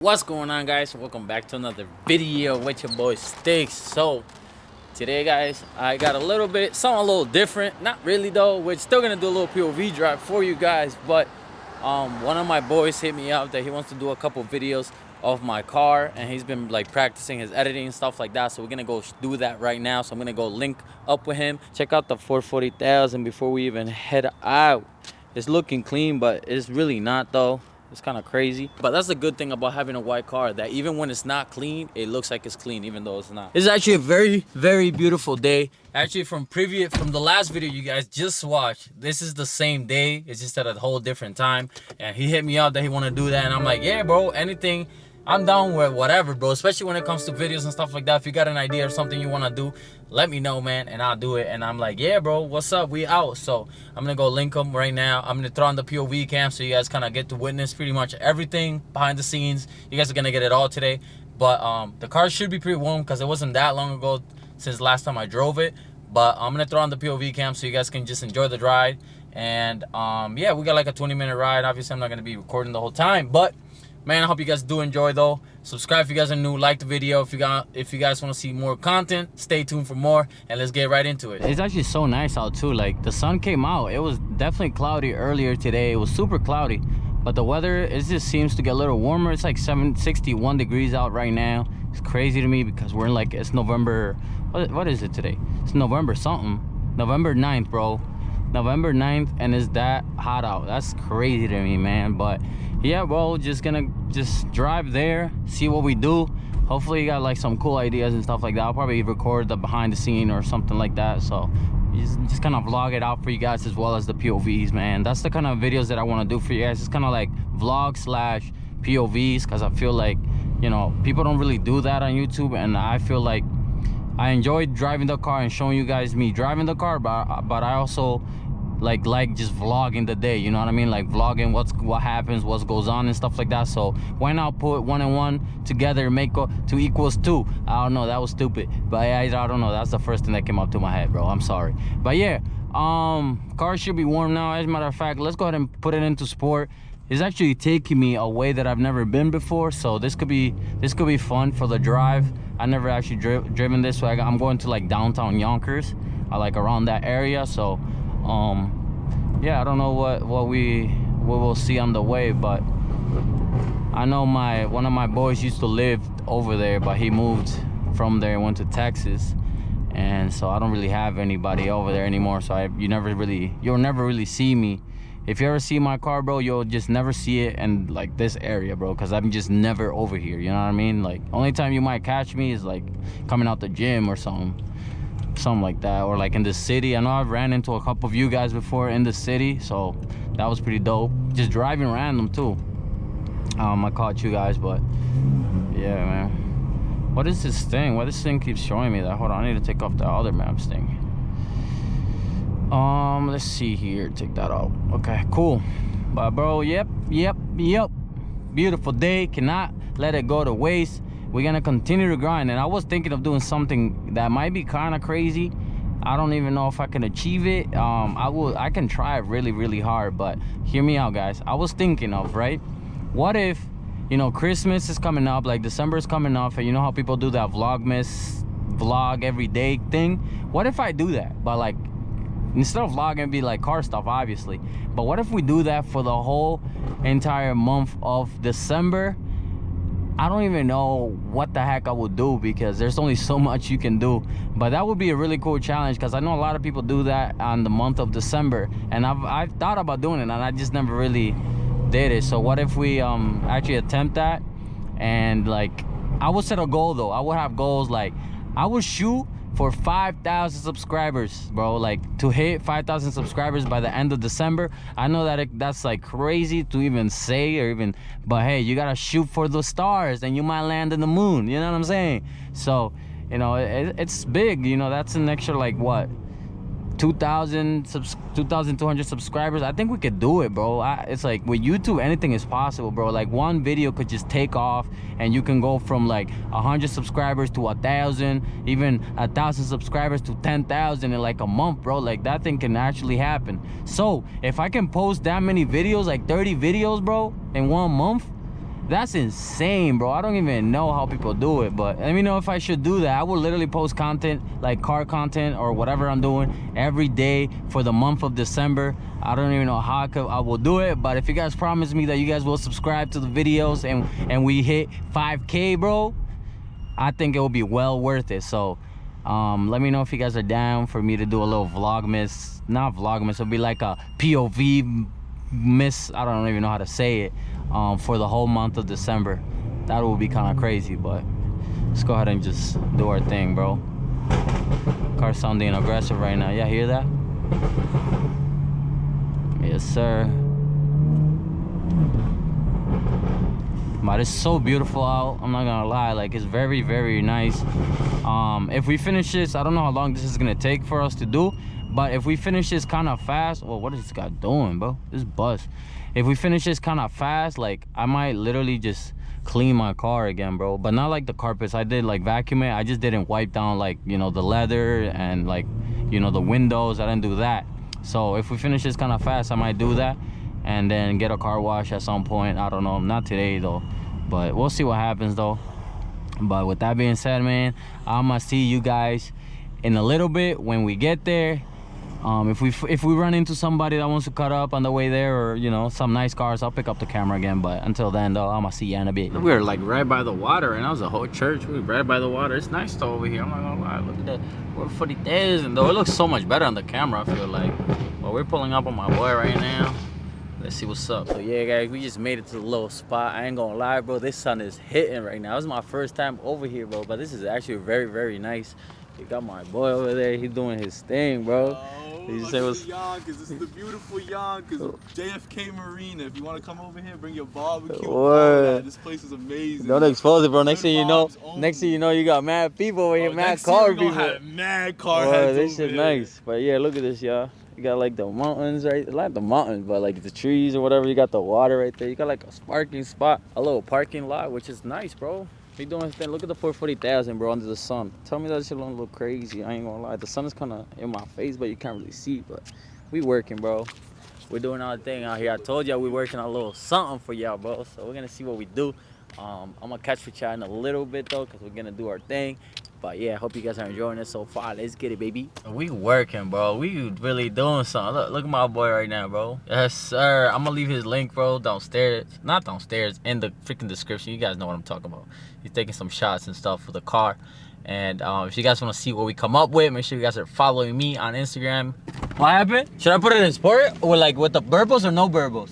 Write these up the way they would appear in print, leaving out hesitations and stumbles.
What's going on, guys? Welcome back to another video with your boy Sticks. So today, guys, I got a little different, not really though. We're still gonna do a little POV drive for you guys, but one of my boys hit me up that he wants to do a couple videos of my car, and he's been like practicing his editing and stuff like that. So we're gonna go do that right now. So I'm gonna go link up with him, check out the 440,000 before we even head out. It's looking clean, but it's really not though. It's kind of crazy, but that's the good thing about having a white car, that even when it's not clean, it looks like it's clean even though it's not. This is actually a very beautiful day. Actually, from the last video you guys just watched, this is the same day. It's just at a whole different time. And he hit me up that he want to do that, and I'm like, yeah, bro, anything. I'm down with whatever, bro, especially when it comes to videos and stuff like that. If you got an idea or something you want to do, let me know, man, and I'll do it. And I'm like, yeah, bro, what's up? We out. So I'm going to go link them right now. I'm going to throw on the POV cam so you guys kind of get to witness pretty much everything behind the scenes. You guys are going to get it all today. But the car should be pretty warm because it wasn't that long ago since last time I drove it. But I'm going to throw on the POV cam so you guys can just enjoy the ride. And yeah, we got like a 20-minute ride. Obviously, I'm not going to be recording the whole time, but man, I hope you guys do enjoy though. Subscribe if you guys are new, like the video. If you guys want to see more content, stay tuned for more, and let's get right into it. It's actually so nice out too. Like the sun came out. It was definitely cloudy earlier today. It was super cloudy, but the weather, it just seems to get a little warmer. It's like 61 degrees out right now. It's crazy to me because we're in like, it's November, what is it today? It's November something. November 9th, bro. November 9th, and it's that hot out. That's crazy to me, man. But yeah, bro, just gonna drive there, see what we do. Hopefully you got like some cool ideas and stuff like that. I'll probably record the behind the scene or something like that. So just kind of vlog it out for you guys, as well as the POVs, man. That's the kind of videos that I want to do for you guys. It's kind of like vlog slash POVs, because I feel like, you know, people don't really do that on YouTube, and I feel like I enjoy driving the car and showing you guys me driving the car, but I also like just vlogging the day, you know what I mean? Like vlogging what happens, what goes on and stuff like that. So why not put 1 and 1 together, make 2 equals 2? I don't know, that was stupid, but I don't know, that's the first thing that came up to my head, bro. I'm sorry. But yeah, car should be warm now. As a matter of fact, let's go ahead and put it into sport. It's actually taking me a way that I've never been before, so this could be fun for the drive. I never actually driven this way. I'm going to like downtown Yonkers, like around that area. So yeah, I don't know what we will see on the way, but I know one of my boys used to live over there, but he moved from there and went to Texas, and so I don't really have anybody over there anymore. So you'll never really see me. If you ever see my car, bro, you'll just never see it in like this area, bro, because I'm just never over here, you know what I mean? Like only time you might catch me is like coming out the gym or something like that, or like in the city. I know I've ran into a couple of you guys before in the city, so that was pretty dope. Just driving random too. I caught you guys, but yeah, man. What is this thing? Why this thing keeps showing me that? Hold on, I need to take off the other maps thing. Let's see here, take that out. Okay, cool. But bro, yep, beautiful day. Cannot let it go to waste. We're gonna continue to grind, and I was thinking of doing something that might be kind of crazy. I don't even know if I can achieve it. I can try really hard, but hear me out, guys. I was thinking of, right, what if, you know, Christmas is coming up, like December is coming up, and you know how people do that vlog every day thing? What if I do that, but like instead of vlogging, it'd be like car stuff, obviously, but what if we do that for the whole entire month of December? I don't even know what the heck I would do, because there's only so much you can do, but that would be a really cool challenge, because I know a lot of people do that on the month of December, and I've thought about doing it, and I just never really did it. So what if we actually attempt that? And like, I would set a goal though. I would have goals, like I would shoot for 5,000 subscribers, bro. Like to hit 5,000 subscribers by the end of December. I know that that's like crazy to even say, but hey, you gotta shoot for the stars and you might land in the moon, you know what I'm saying? So, you know, it's big, you know. That's an extra like what, 2,200 subscribers. I think we could do it, bro. It's like with YouTube, anything is possible, bro. Like one video could just take off, and you can go from like 100 subscribers to 1,000, even 1,000 subscribers to 10,000 in like a month, bro. Like that thing can actually happen. So if I can post that many videos, like 30 videos, bro, in 1 month, That's insane, bro. I don't even know how people do it, but let me know if I should do that. I will literally post content, like car content or whatever I'm doing every day for the month of December. I don't even know how I will do it, but if you guys promise me that you guys will subscribe to the videos and we hit 5K, bro, I think it will be well worth it. So let me know if you guys are down for me to do a little vlogmas. Not vlogmas, it'll be like a POV miss, I don't even know how to say it, for the whole month of December. That would be kind of crazy, but let's go ahead and just do our thing, bro. Car sounding aggressive right now. Yeah, hear that? Yes, sir. But it's so beautiful out, I'm not gonna lie. Like, it's very, very nice. If we finish this, I don't know how long this is gonna take for us to do, but if we finish this kind of fast, well, what is this guy doing, bro? This bus. If we finish this kind of fast, like, I might literally just clean my car again, bro. But not like the carpets. I did like vacuum it. I just didn't wipe down, like, you know, the leather and, like, you know, the windows. I didn't do that. So if we finish this kind of fast, I might do that and then get a car wash at some point. I don't know, not today though, but we'll see what happens though. But with that being said, man, I'ma see you guys in a little bit when we get there. If we run into somebody that wants to cut up on the way there, or, you know, some nice cars, I'll pick up the camera again. But until then though, I'ma see you in a bit. We were like right by the water, and that was a whole church. We were right by the water. It's nice though over here, I'm not gonna lie. Look at that, we're 40,000 though. It looks so much better on the camera, I feel like. Well, we're pulling up on my boy right now. Let's see what's up. So yeah, guys, we just made it to the little spot. I ain't gonna lie, bro, this sun is hitting right now. This is my first time over here, bro, but this is actually very, very nice. You got my boy over there, he's doing his thing, bro. He say what's Yonkers. This is the beautiful Yonkers, JFK Marina. If you want to come over here, bring your barbecue. This place is amazing. Don't expose it, bro. Next thing you know, you got mad people over here, mad car people. Mad car heads. This shit nice. But yeah, look at this, y'all. You got like the mountains, right? Not the mountains, but like the trees or whatever. You got the water right there. You got like a parking spot, a little parking lot, which is nice, bro. He doing his thing. Look at the 440,000, bro, under the sun. Tell me that shit don't look crazy. I ain't gonna lie. The sun is kind of in my face, but you can't really see. But we working, bro. We're doing our thing out here. I told y'all we working a little something for y'all, bro. So we're gonna see what we do. I'm gonna catch with y'all in a little bit though, cause we're gonna do our thing. But yeah, I hope you guys are enjoying it so far. Let's get it, baby. We working, bro. We really doing something. Look at my boy right now, bro. Yes, sir. I'm gonna leave his link, bro, downstairs. Not downstairs, in the freaking description. You guys know what I'm talking about. He's taking some shots and stuff for the car. And if you guys want to see what we come up with, make sure you guys are following me on Instagram. What happened? Should I put it in sport or like with the burbos or no burbos?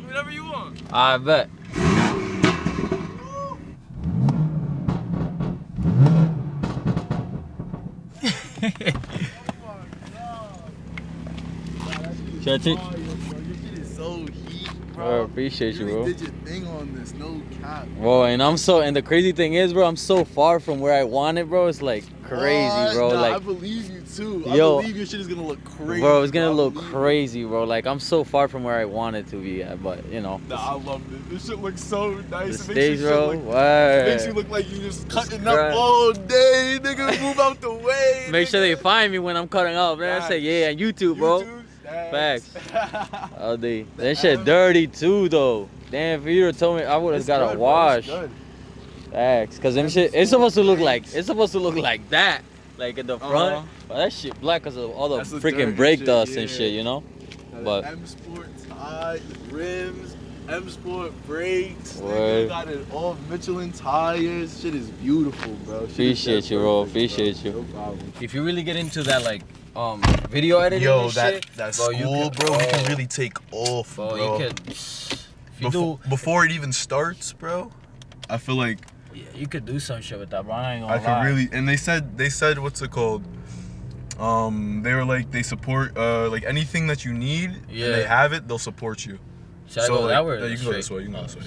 Whatever you want. I bet. Oh my God. Should I take? Your shit is so heat, bro. Bro, appreciate you, bro. You did your thing on this, no cap. Bro, and the crazy thing is, bro, I'm so far from where I want it, bro. It's like crazy, bro. Nah, like, I believe you too. Yo, I believe your shit is gonna look crazy. Bro, it's gonna look crazy, bro. Like, I'm so far from where I want it to be at, but you know. Nah, I love this. This shit looks so nice. The stage, bro. It makes you look like you just cutting up all day, nigga. Move out the way. Make sure they find me when I'm cutting up, man. I say yeah on YouTube, bro. Facts. All day. That shit dirty too, though. Damn, if you'd have told me, I would have got a wash. Facts, cause them shit, it's supposed to look like that, like in the front. But that shit black cause of all the freaking brake dust and shit, you know. But M Sport tires, rims, M Sport brakes. Word. Got it all Michelin tires. Shit is beautiful, bro. Appreciate you, bro. Appreciate you. No problem. If you really get into that, like video editing, yo, that school, bro, we can really take off, bro. You could. Before it even starts, bro, I feel like. Yeah, you could do some shit with that, bro. I ain't gonna lie. I could really, and they said what's it called? They were like, they support like anything that you need. Yeah. And they have it, they'll support you. Should I go that way? You can go this way. You can go this way.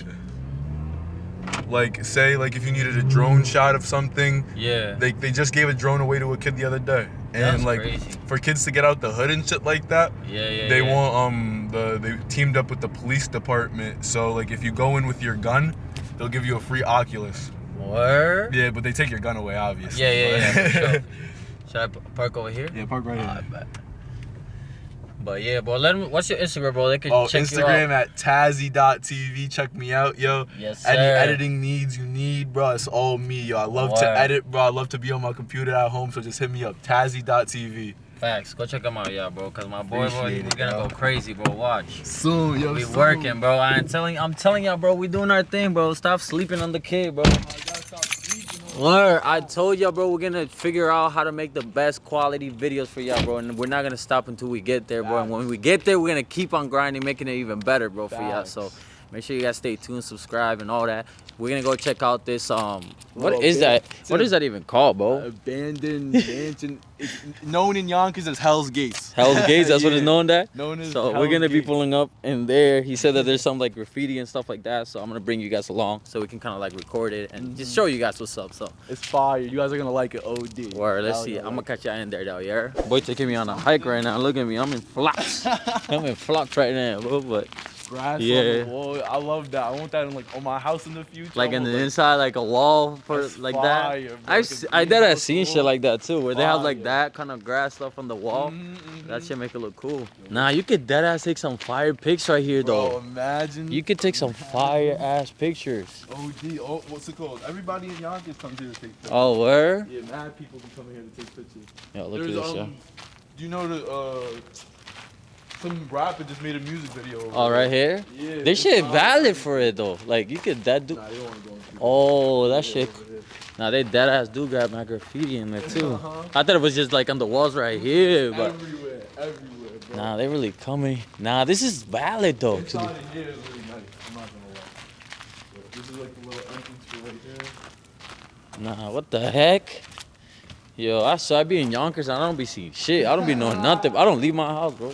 Like, say, like if you needed a drone shot of something. Yeah. They just gave a drone away to a kid the other day, and that's like crazy. For kids to get out the hood and shit like that. Yeah. They want they teamed up with the police department, so like if you go in with your gun, they'll give you a free Oculus. Word? Yeah, but they take your gun away, obviously. Yeah, for sure. Should I park over here? Yeah, park right here. I bet. But yeah, bro, let them, what's your Instagram, bro? They can check Instagram you out. at tazzy.tv. Check me out, yo. Yes, sir. Any editing needs you need, bro, it's all me, yo. I love to edit, bro. I love to be on my computer at home, so just hit me up, tazzy.tv. Facts. Go check him out, yeah, bro. Cause my boy, we're gonna go crazy, bro. Watch. Soon, yo. We working, bro. I'm telling y'all, bro. We doing our thing, bro. Stop sleeping on the kid, bro. Word. I told y'all, bro. We're gonna figure out how to make the best quality videos for y'all, bro. And we're not gonna stop until we get there, bro. And when we get there, we're gonna keep on grinding, making it even better, bro, for y'all. So make sure you guys stay tuned, subscribe, and all that. We're gonna go check out this what is that? What is that even called, bro? Abandoned mansion. It's known in Yonkers as Hell's Gates. Hell's Gates, that's what it's known that? Known as So Hell's we're gonna be Gates. pulling up in there. He said that there's some like graffiti and stuff like that. So I'm gonna bring you guys along so we can kind of like record it and just show you guys what's up. So It's fire. You guys are gonna like it, OD. word, let's see. I'm gonna catch y'all in there though, yeah? Boy taking me on a hike right now. Look at me, I'm in flocks. I'm in flocks right now, bro, but Grass yeah. on the wall. I love that. I want that in like on my house in the future. like in the inside, like a wall for That's like fire, that. bro. Like a I did have seen greenhouse shit like that too, where they have like Fire. that kind of grass stuff on the wall. Mm-hmm. That shit make it look cool. Nah, you could dead ass take some fire pics right here though. Bro, imagine. You could take some fire ass pictures. OD. Oh, what's it called? Everybody in Yonkers comes here to take pictures. Oh, where? Yeah, mad people be coming here to take pictures. Yo, look at this, yo. Do you know the some rapper just made a music video? Over Oh, right here? Yeah. This it's shit fire. valid for it though. Like you could that do. Nah, they don't want to go into Oh, that Yeah, shit. over there. Nah, they dead ass do grab my graffiti in there too. Uh-huh. I thought it was just like on the walls right here, but Everywhere, bro. nah, they really coming. Nah, this is valid though. Inside in here is really nice. I'm not gonna lie. But this is like the little entrance for right there. Nah, what the heck? Yo, I be in Yonkers and I don't be seeing shit. I don't be knowing nothing. I don't leave my house, bro.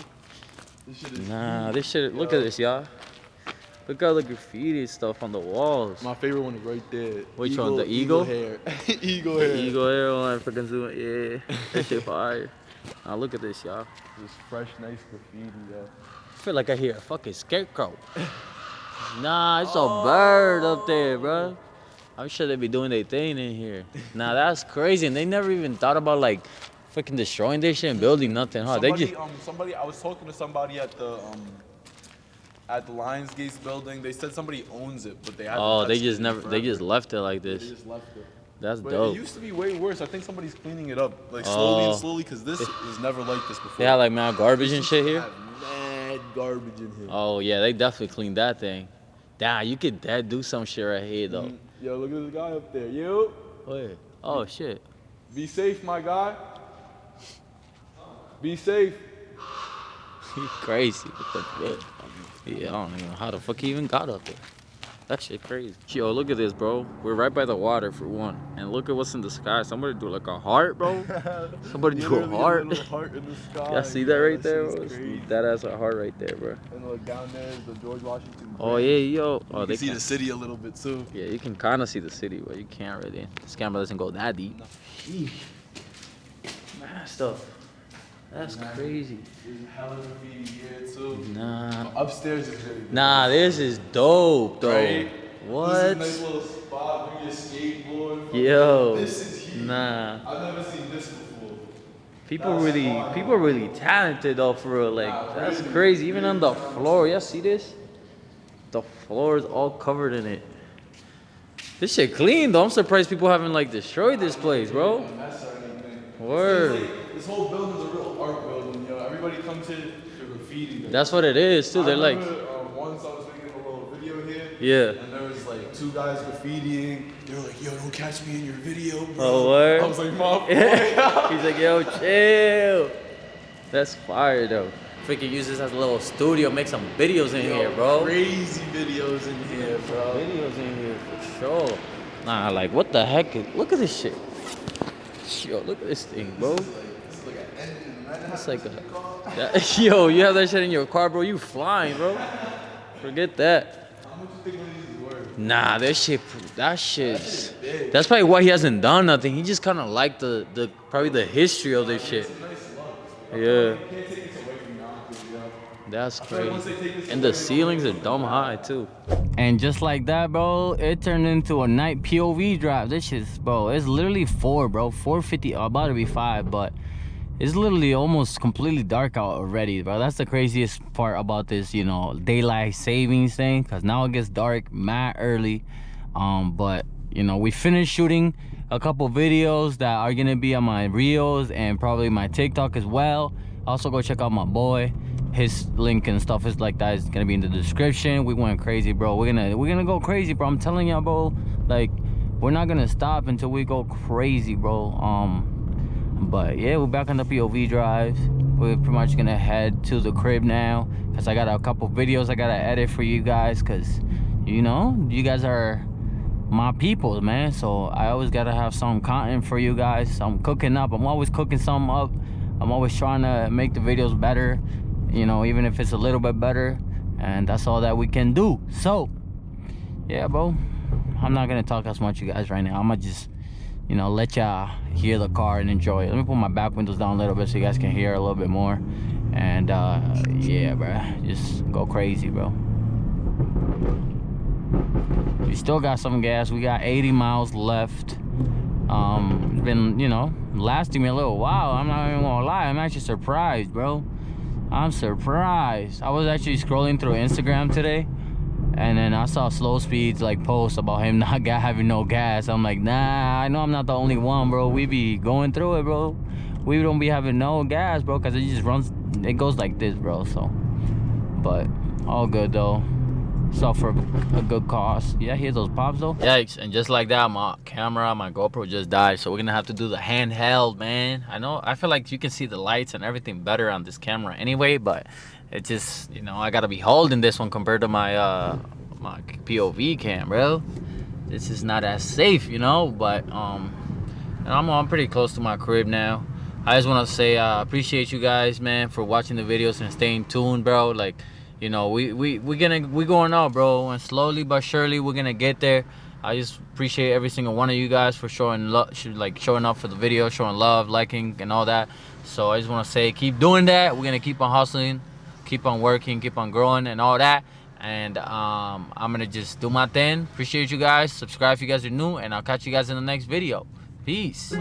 This shit is Nah, huge. this shit. Look at this, y'all. Look at all the graffiti stuff on the walls. My favorite one is right there. Which one? The eagle? hair. Eagle hair. Eagle hair on freaking zoom. Yeah, that shit fire. Now look at this, y'all. Just fresh, nice graffiti, yo. I feel like I hear a fucking scarecrow. Nah, it's a bird up there, bro. I'm sure they be doing their thing in here. Nah, that's crazy. And they never even thought about like freaking destroying this shit and building nothing, huh? Somebody, They just I was talking to somebody at the Lionsgate building. They said somebody owns it, but they haven't touched it in they just forever. left it like They this. just left it. That's But dope. it used to be way worse. I think somebody's cleaning it up, like slowly Oh. and slowly, because this was never like this before. They had like mad garbage and shit here. Had mad garbage in here. Oh yeah, they definitely cleaned that thing. Damn, you could do some shit right here though. Yo, look at this guy up there. You, Wait. Oh shit. be safe, my guy. Be safe. He crazy. What the fuck? Yeah, I don't even know how the fuck he even got up there. That shit crazy. Yo, look at this, bro. We're right by the water for one. And look at what's in the sky. Somebody do like a heart, bro. Somebody do a Literally heart. little heart in the sky. Y'all see that right That there, shit's bro? It's crazy. that ass a heart right there, bro. And look down there is the George Washington. Oh Bridge. yeah, yo. Oh, You they can see can. the city a little bit too. Yeah, you can kind of see the city, but you can't really. This camera doesn't go that deep. Sheesh. Mad stuff. That's crazy. There's hella graffiti here too. Nah. Upstairs is really good. Nah, this is dope, though. Right? What? This is a nice little spot. Bring your skateboard. Yo. This is huge. Nah. I've never seen this before. People really talented though, for real. Like, that's crazy. Even on the floor, y'all see this? The floor is all covered in it. This shit clean though. I'm surprised people haven't like destroyed this place, bro. Mess or anything. Word. Like, this whole building's a real art building, yo. Everybody comes here to graffiti. That's what it is too. I They're like, remember, once I was making a little video here. yeah. And there was like two guys graffitiing. They were like, yo, don't catch me in your video, bro. Oh, word? I was like, mom. He's like, yo, chill. That's fire though. Freaking use this as a little studio, make some videos in here, bro. Crazy videos in here, bro. Videos in here for sure. Nah, like what the heck? Look at this shit. Yo, look at this thing, bro. It's like an engine. That's like a. Yo, you have that shit in your car, bro. You flying, bro. Forget that. How much you think one of these is worth? Nah, that shit's. That's probably why he hasn't done nothing. He just kind of liked the probably the history of this shit. Yeah. You can't take this away from Yonkers, yo. That's Once they take crazy. this And the away, ceilings are dumb high too. And just like that, bro, it turned into a night POV drive. This shit's, bro, it's literally 4, bro. 4:50, about to be 5, but It's literally almost completely dark out already, bro. That's the craziest part about this, you know, daylight savings thing, because now it gets dark mad early. But you know, we finished shooting a couple videos that are gonna be on my reels and probably my TikTok as well. Also go check out my boy. His link and stuff is like that is gonna be in the description. We went crazy, bro. We're gonna go crazy, bro. I'm telling y'all, bro. Like, we're not gonna stop until we go crazy, bro. But yeah, we're back on the POV drive. We're pretty much gonna head to the crib now, because I got a couple videos I gotta edit for you guys, because you know, you guys are my people, man. So I always gotta have some content for you guys. So I'm cooking up. I'm always cooking something up. I'm always trying to make the videos better, you know, even if it's a little bit better, and that's all that we can do. So yeah, bro, I'm not gonna talk as much, you guys, right now. I'm gonna just, you know, let y'all hear the car and enjoy it. Let me put my back windows down a little bit so you guys can hear a little bit more. And yeah, bro, just go crazy, bro. We still got some gas. We got 80 miles left. Been, you know, lasting me a little while. I'm not even gonna lie, I'm actually surprised, bro. I'm surprised. I was actually scrolling through Instagram today, and then I saw Slow Speed's like post about him not having no gas. I'm like, nah, I know I'm not the only one, bro. We be going through it, bro. We don't be having no gas, bro, because it just runs, it goes like this, bro. So, but all good though. It's all for a good cause. Yeah, hear those pops though. Yikes, and just like that, my camera, my GoPro just died, so we're gonna have to do the handheld, man. I know, I feel like you can see the lights and everything better on this camera anyway, but it just, you know, I gotta be holding this one compared to my my POV cam, bro. This is not as safe, you know. But and I'm pretty close to my crib now. I just want to say appreciate you guys, man, for watching the videos and staying tuned, bro. Like, you know, we going out, bro, and slowly but surely we're gonna get there. I just appreciate every single one of you guys for showing love, like showing up for the video, showing love, liking, and all that. So I just want to say, keep doing that. We're gonna keep on hustling, keep on working, keep on growing, and all that. And I'm gonna just do my thing. Appreciate you guys. Subscribe if you guys are new, and I'll catch you guys in the next video. Peace.